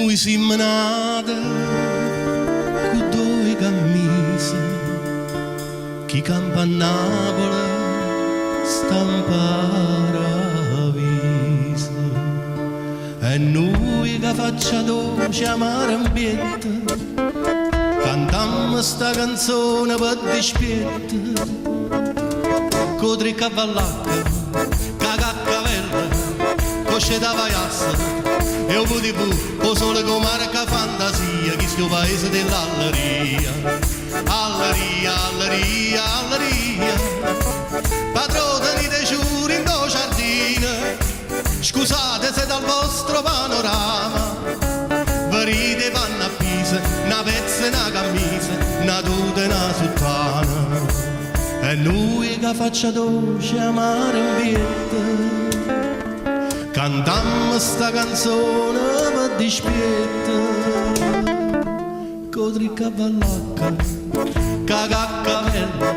noi siamo nati con due cammise, chi campa a Napoli stampare a viso, e noi che faccia dolce amare ambiente, cantammo sta canzone per dispietto, con tre cavallacche, cacacavelle, cosce da vaiassa, e un po' di bu, o sole con marca fantasia, chi sto paese dell'alleria, alleria, alleria, alleria, padroni dei giuri in do giardino, scusate se dal vostro panorama, venite vanno a Pisa, una pezza e una camisa, una tuta e una sottana, e noi che faccia dolce amare un bietto, cantammo sta canzone per dispietto, con tre cavallacche, cacacavelle,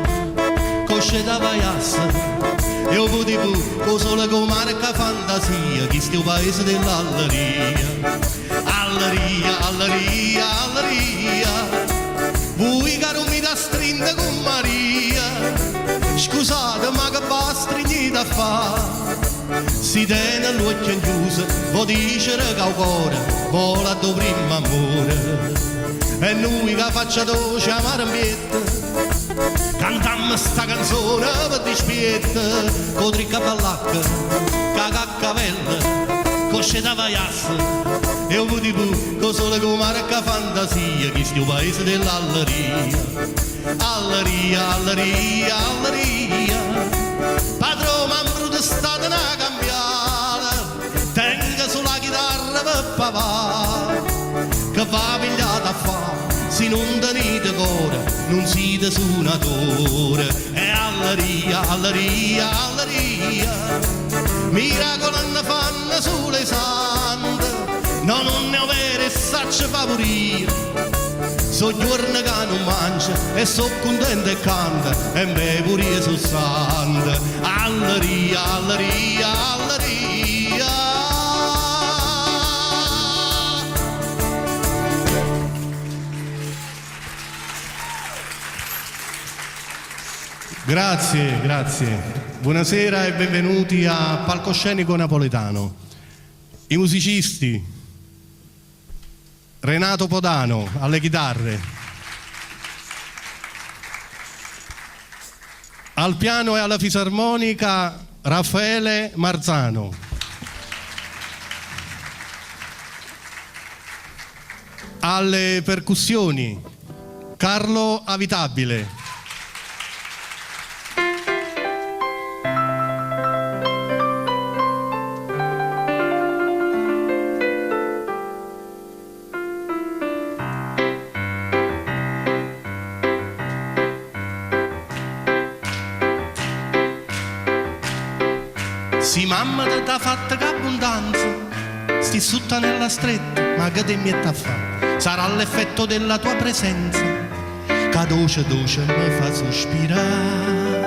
cosce da vaiassa, e un po' di bu, con sole con marca fantasia, chi sto paese dell'alleria, alleria, alleria, alleria, voi caro mi da strinda con Maria, scusate ma che va stringita a fa, si tiene l'occhio chiuso, vuol dire che il cuore vola tuo primo amore, e noi che faccia dolce amare ambiente, cantammo sta canzone per dispietto, con tre cavallacche, cacacavelle, cosce da vaiassa, e un po' di bu, con sole con marca fantasia, chi sto paese dell'alleria, alleria, alleria, alleria, padrone membro di stata una cambiale, tenga sulla chitarra per papà, che va pigliata a fa, se non tenete cuore, non siete suonatore, e alleria, alleria, alleria, miracolo ne fanno sulle sante, no, non ne avere sacce favorire, so giorni che non mangia e so contento e canta, e me pure io so santa, alleria, alleria, alleria. Grazie, grazie. Buonasera e benvenuti a Palcoscenico Napoletano. I musicisti: Renato Podano alle chitarre, al piano e alla fisarmonica Raffaele Marzano, alle percussioni Carlo Avitabile, si mamma t'ha fatta che abbondanza, sti sutta nella stretta, ma che te mette a fare? Sarà l'effetto della tua presenza, che dolce dolce mi fa sospirare.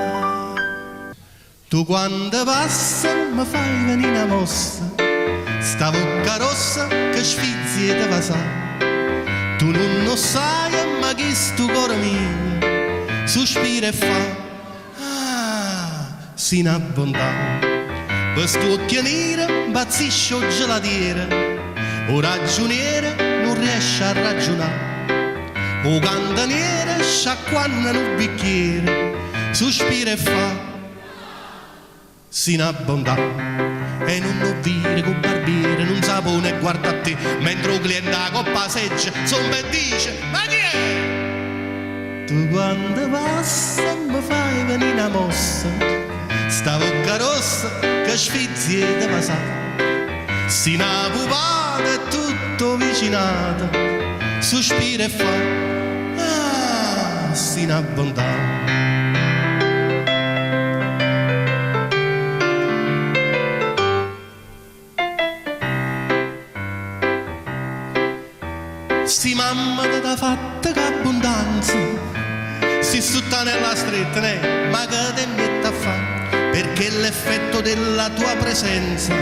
Tu quando passi mi fai venire una mossa, sta bocca rossa che sfizzi e te va sa. Tu non lo sai, ma che sto cuore mio sospira e fa, si in abbondanza. Questo occhio nero impazzisce o gelatiera, o ragioniere non riesce a ragionare, o cantaniere sciacquanna in un bicchiere, sospira e fa, si in abbondà, e non lo dire con barbiere, non sapone e guarda a te, mentre il cliente a coppa seggia, somma e dice, ma chi è? Tu quando passi mi fai venire una mossa, sta bocca rossa che sfizzi e te pasa, si una pupata è tutto vicinato, sospira e fa, si in abbondanza. Si mamma t'ha fatta che abbondanza, si sutta nella stretta, ma che te mette a fare? Perché l'effetto della tua presenza,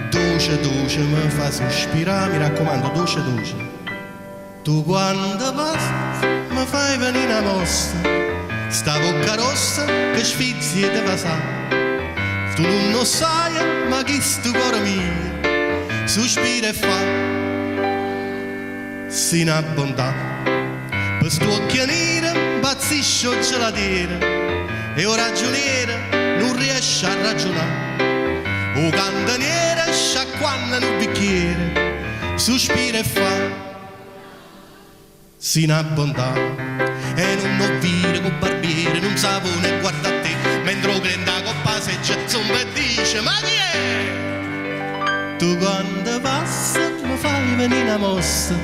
tu dolce dolce mi fa sospirare, mi raccomando, dolce dolce. Tu quando passi mi fai venire una mossa, sta bocca rossa che sfizzi e te va sa. Tu non lo sai, ma chi sto cuore mio sospira e fa sin a bontà. Per sto occhio nero impazzisce il gelatino e un ragioniere non riesce a ragionare. O cantaniere sciacquando un bicchiere sospira e fa sin a bontà. E non ho vire con barbiere, non sapone guarda a te, mentre lo prenda con passeggia insomma e dice ma chi è? Tu quando passi mi fai venire una mossa,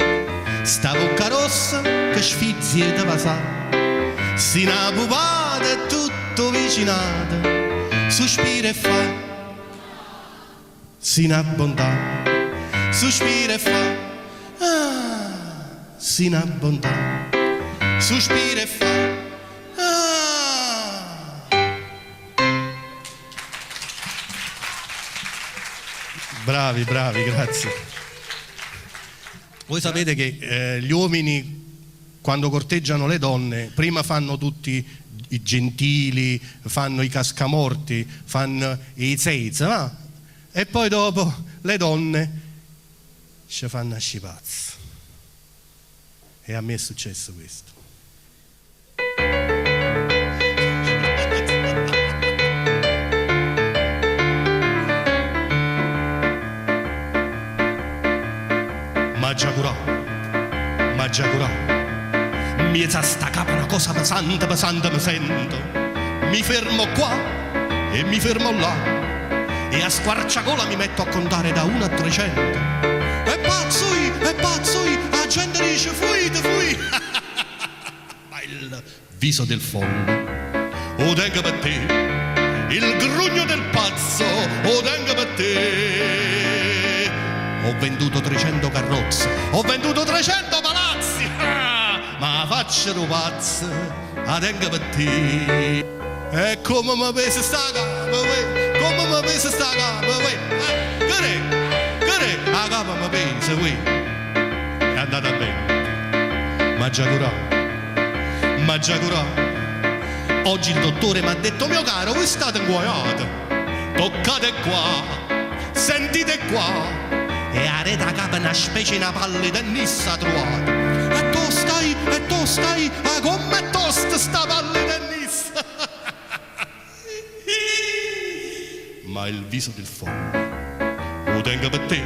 sta bocca rossa che sfizzi e te va sa. Sin a pupata è tutto vicinato, sospira e fa sin a bontà, sospira e fa sin a bontà, sospira e fa Bravi, bravi, grazie. Voi sapete che gli uomini quando corteggiano le donne prima fanno tutti i gentili, fanno i cascamorti, fanno i zeiz, no? E poi dopo le donne ci fanno a scipazzo. E a me è successo questo. Ma già curò, mi sta capa una cosa pesante, pesante mi sento. Mi fermo qua e mi fermo là e a squarciagola mi metto a contare da 1 a 300. E pazzo, la gente dice fuite, fuite. Ma il viso del folle, o tengo per te, il grugno del pazzo, o tengo per te. Ho venduto 300 carrozze, ho venduto 300 palazzi, ma faccio pazzo, la tengo per te. E come mi pesa sta capa, come mi pesa sta capa, che la capa mi pesa, è andata bene. Ma già curò, oggi il dottore mi ha detto mio caro, voi state inguaiati, toccate qua, sentite qua. E areta capa una specie di palla di tennista trovata. E tu stai, a come tosta sta palla di tennista. Ma il viso del folle, lo tengo per te.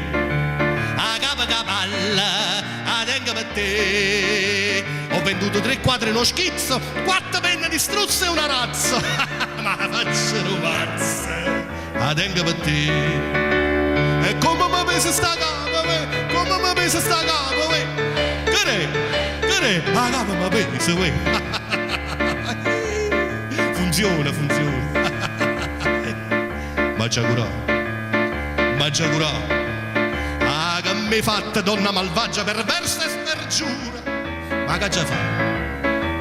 A capa palla, la tengo per te. Ho venduto 3 quadri uno schizzo, 4 penne di struzzo e una razza. Ma faccio pazzo, la tengo per te. E come mi pesa sta capa, come mi pesa sta capa, che la capa mi pesa, funziona. Ma già curò, ah che mi fatta donna malvagia, perversa e spergiura. Ma che già fa?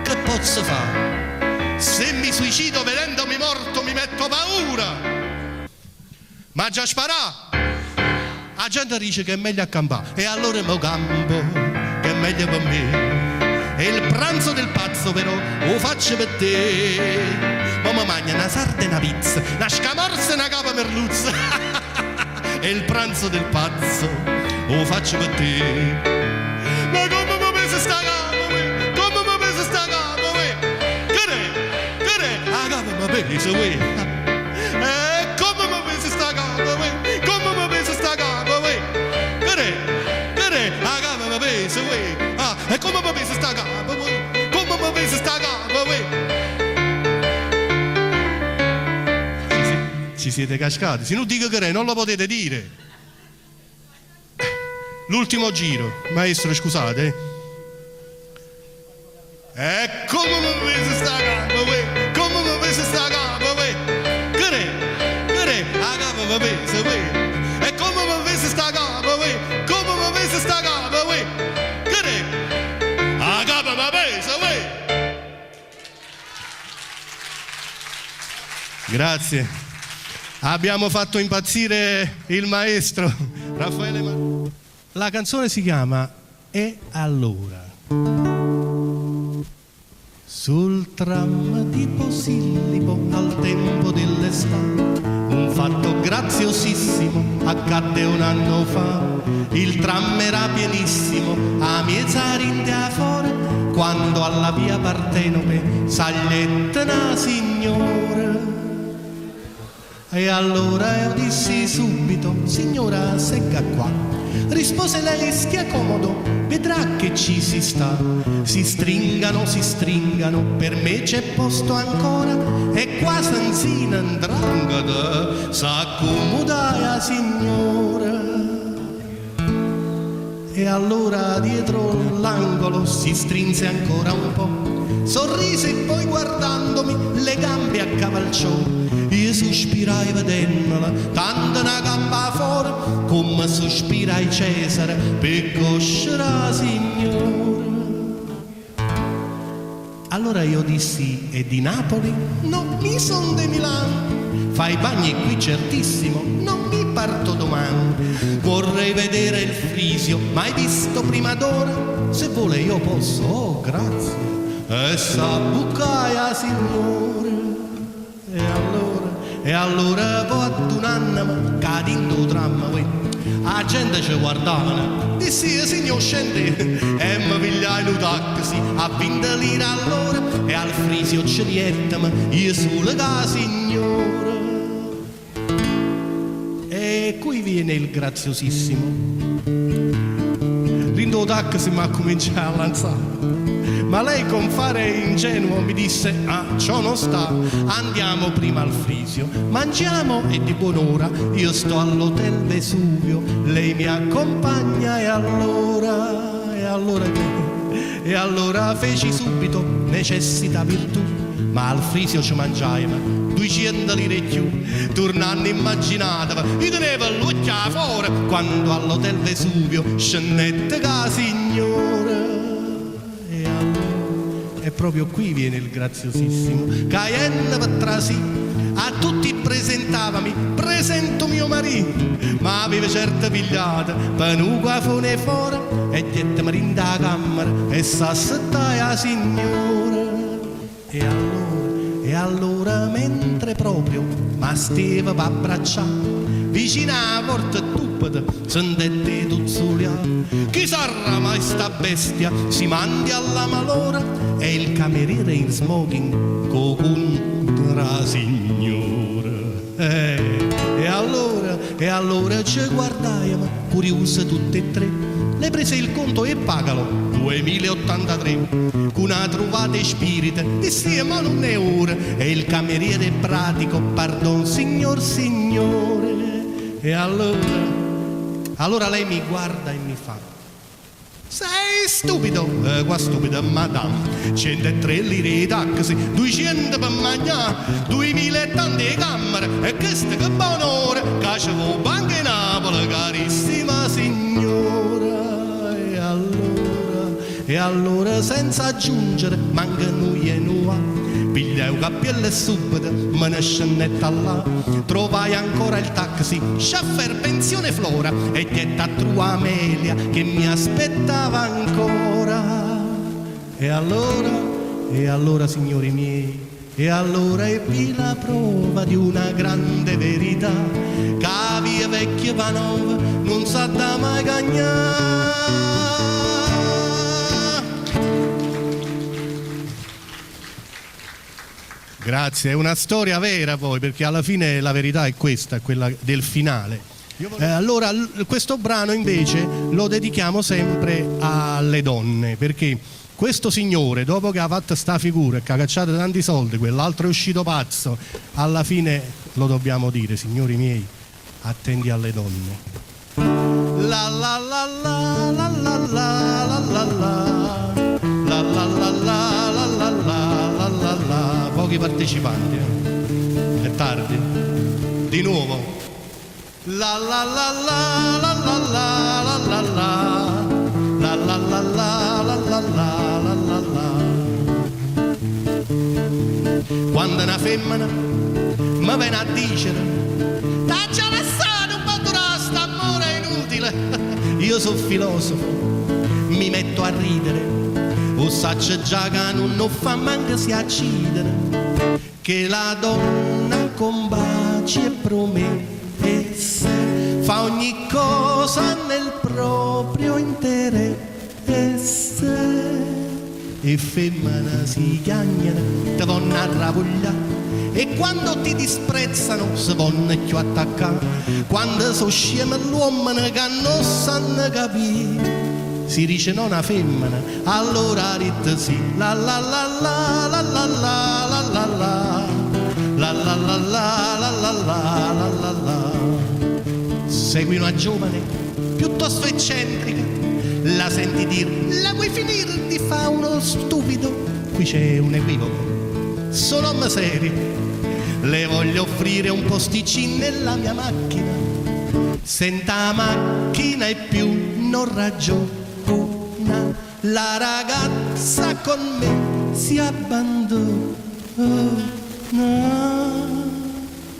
Che posso fare? Se mi suicido vedendomi morto mi metto paura. Ma già sparà? La gente dice che è meglio accampare e allora mo campo, che è meglio per me. E il pranzo del pazzo però lo faccio per te. Ma mi mangio una sarda e una pizza, una scamorza e una capa merluzza. E il pranzo del pazzo lo faccio per te. Ma come mi pesa sta capa, come mi pesa sta capa, che la capa mi pesa, e come mi pesa sta capa, come mi pesa sta capa. La capa mi pesa, e come mi pesa sta capa, come mi pesa sta capa, Ci siete cascati, se non dico che non lo potete dire. L'ultimo giro, maestro scusate. E come mi pesa sta capa, come mi pesa sta capa, che la capa mi pesa, e come mi pesa sta capa, come mi pesa sta capa, che la capa mi pesa, Grazie. Abbiamo fatto impazzire il maestro. Raffaele Marino. La canzone si chiama E allora. Sul tram di Posillipo al tempo dell'estate, un fatto graziosissimo accadde un anno fa. Il tram era pienissimo a Miezzarinde fuori, quando alla via Partenope sagliette una signora. E allora io dissi subito: signora, segga qua. Rispose lei: stia comodo, vedrà che ci si sta. Si stringano, per me c'è posto ancora. E qua senzina andrangada s'accomoda la signora. E allora dietro l'angolo si strinse ancora un po', sorrise e poi guardandomi le gambe accavalciò. Io sospirai vedendola, tanto una gamba fuori, come sospirai Cesare per conoscere la signora. Allora io dissi: è di Napoli? No, mi son di Milano. Fai bagni qui certissimo, non mi parto domani. Vorrei vedere il Frisio, mai visto prima d'ora. Se vuole io posso, oh grazie. E sa buccaia signore. E allora poi ad un anno cadendo tram, la gente ci guardava, dissi: signor scende, e mi pigliai un taxi a 20 lire all'ora. E al Frisio ci riettam io sulle ca signora. E qui viene il graziosissimo. Rindo taxi mi ha cominciato a lanciare, ma lei con fare ingenuo mi disse: ah, ciò non sta, andiamo prima al Frisio, mangiamo e di buon'ora io sto all'Hotel Vesuvio, lei mi accompagna. E allora feci subito necessità virtù, ma al Frisio ci mangiavamo 200 lire più. Tornando immaginatevi, io tenevo l'occhio fuori quando all'Hotel Vesuvio scendette la signora. E proprio qui viene il graziosissimo. Cayenne Patrasi, a tutti presentavami: presento mio marito. Ma aveva certa pigliata per un guafone fuori, e diettemeli in da camera e s'assettai la signora. E allora mentre proprio ma steva per abbracciare, vicino alla porta tupata sentette tuzzuliare: chi sarà mai sta bestia, si mandi alla malora. E il cameriere in smoking contro la signora. E allora ci guardaiamo curiosi tutte e tre. Le prese il conto e pagalo 2083 con una trovata spirita, dissi: ma non è ora. E il cameriere pratico: pardon signore. E allora lei mi guarda e mi fa: sei stupido? Qua stupida madame, 103 lire di taxi, 200 per mangiare, 2000 e tante camere. E questo che buon'ora, cacevo banca in Napoli, carissima signora. E allora senza aggiungere manca noi e nuova, pigliai un cappiello e subito me ne scendetta là. Trovai ancora il taxi, chauffeur pensione Flora, e dietta a trua Amelia che mi aspettava ancora. E allora signori miei, e allora ebbi la prova di una grande verità, che la via vecchia Panova non sa da mai cagnare. Grazie, è una storia vera poi, perché alla fine la verità è questa, quella del finale. Allora questo brano invece lo dedichiamo sempre alle donne, perché questo signore, dopo che ha fatto sta figura e che ha cacciato tanti soldi, quell'altro è uscito pazzo, alla fine lo dobbiamo dire: signori miei, attenti alle donne. La la la la la la la la la la la la la la la la la la. Pochi partecipanti, è tardi, di nuovo. La la la la la la la la la la la la la la la la la. Quando una femmina mi viene a dire: taccia lasciare un po' durare st'amore inutile, io sono filosofo, mi metto a ridere, o saccio già che non fa manca si accidere, che la donna con baci e promesse fa ogni cosa nel proprio interesse, e femmina si chiagnano, ti vanno a ravogliare, e quando ti disprezzano si vanno più attaccare, quando sono scemi l'uomo che non sanno capire, si dice non una femmina, allora rite sì, la la la la la la la la la la la la la la la la la la la. Segui una giovane piuttosto eccentrica, la senti dire, la vuoi finire di fare uno stupido? Qui c'è un equivoco, sono uomo serio, le voglio offrire un posticino nella mia macchina, senta macchina e più non ragiona, la ragazza con me si abbandona,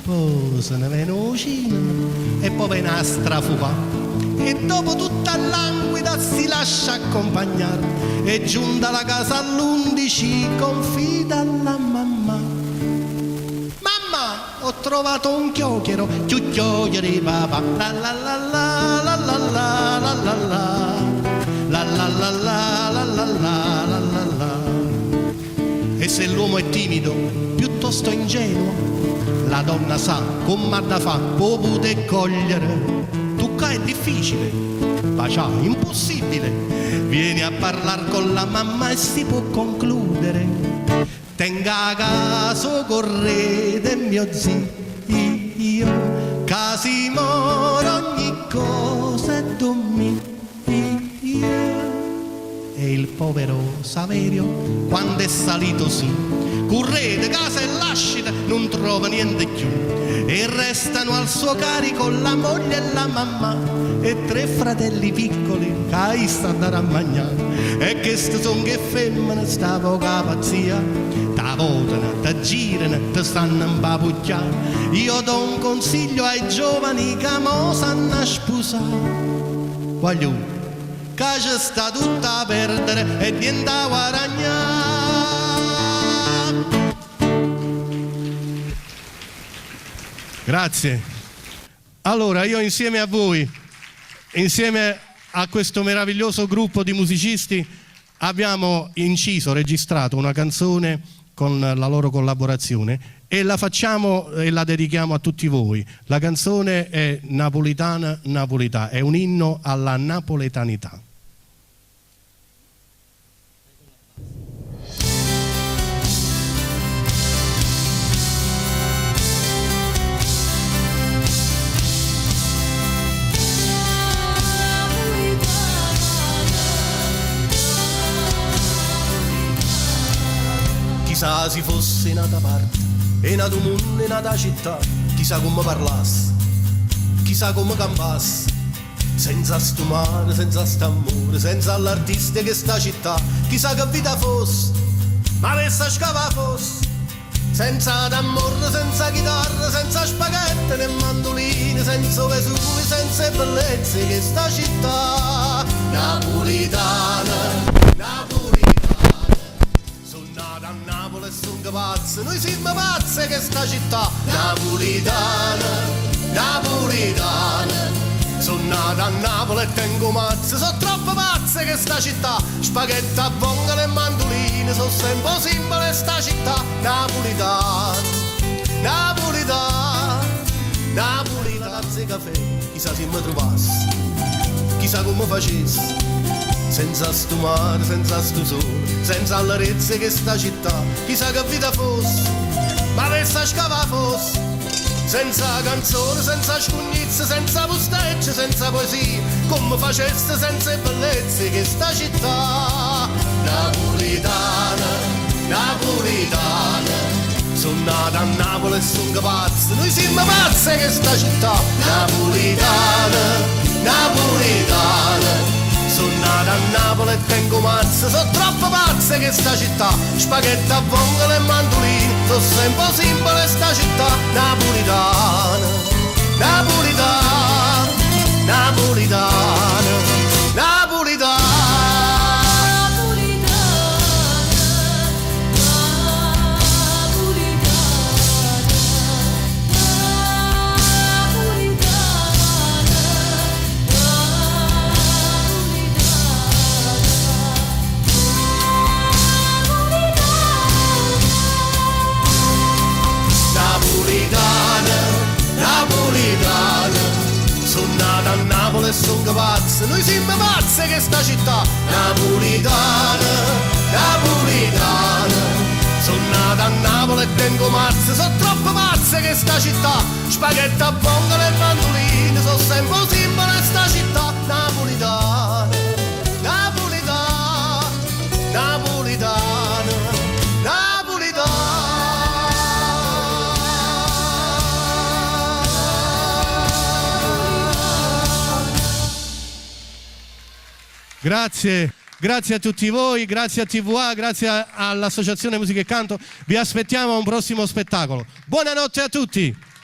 poi se ne viene vicino e poi viene a strafufare, e dopo tutta languida si lascia accompagnare, e giunta alla casa all'11 confida alla mamma: mamma, ho trovato un chiocchiero, chiocchiere papà, la la la la la la la la la la la la la la la la la la la. E se l'uomo è timido, piuttosto ingenuo, la donna sa come da fa, può poter cogliere. Tucca è difficile, bacià impossibile, vieni a parlare con la mamma e si può concludere. Tenga caso correte mio zio, casi moro ogni cosa è dominio. E il povero Saverio, quando è salito su, correte casa e lascita, non trova niente più, e restano al suo carico la moglie e la mamma e 3 fratelli piccoli che stanno a mangiare. E che sono che femmine sta poca pazzia, ta votano, ta girano, ta stanno a impapucchiare. Io do un consiglio ai giovani che mo sanno sposare: voglio che c'è sta tutta a perdere e niente a guadagnare. Grazie. Allora io insieme a voi, insieme a questo meraviglioso gruppo di musicisti, abbiamo inciso, registrato una canzone con la loro collaborazione e la facciamo e la dedichiamo a tutti voi. La canzone è Napolitana Napolità, è un inno alla napoletanità. Chissà si fosse nata parte, e nato mondo e nata città, chissà come parlasse, chissà come campasse, senza sto mare, senza st'amore, senza l'artista che sta città, chissà che vita fosse, ma questa scava fosse, senza d'amore, senza chitarra, senza spaghetti né mandolini, senza vesuvio, senza bellezze che sta città napolitana, napolitana. A Napoli sono pazzi, noi siamo pazzi che sta città napolitana, napolitana. Sono nata a Napoli e tengo mazze, sono troppo pazze che sta città, spaghetti a vongole e mandolini, sono sempre simbolo di sta città napolitana, napolitana, napolitana. Tazze caffè, chissà se mi trovassi, chissà come facessi, senza sto mare, senza sto sole, senza l'arezze che sta città, chissà che vita fosse, ma questa scava fosse, senza canzone, senza scugnizze, senza posteggi, senza poesie, come facesse senza bellezze che sta città napolitana, napolitana. Sono nata a Napoli e sono pazzi, noi siamo pazzi che sta città napolitana, napolitana. Sono nata a Napoli e tengo mazze, sono troppo pazze che sta città, spaghetti a vongole e mandolini, sono sempre simbolo di sta città napolitana, napolitana, napolitana. sono pazzi, noi siamo pazzi che sta città napolitana, napolitana. Sono nata a Napoli e tengo mazze, sono troppo pazze che sta città, spaghetti a vongole e mandolini, sono sempre un simbolo di sta città napolitana, napolitana, napolitana, napolitana. Grazie. Grazie a tutti voi, grazie a TVA, grazie all'Associazione Musica e Canto. Vi aspettiamo a un prossimo spettacolo. Buonanotte a tutti!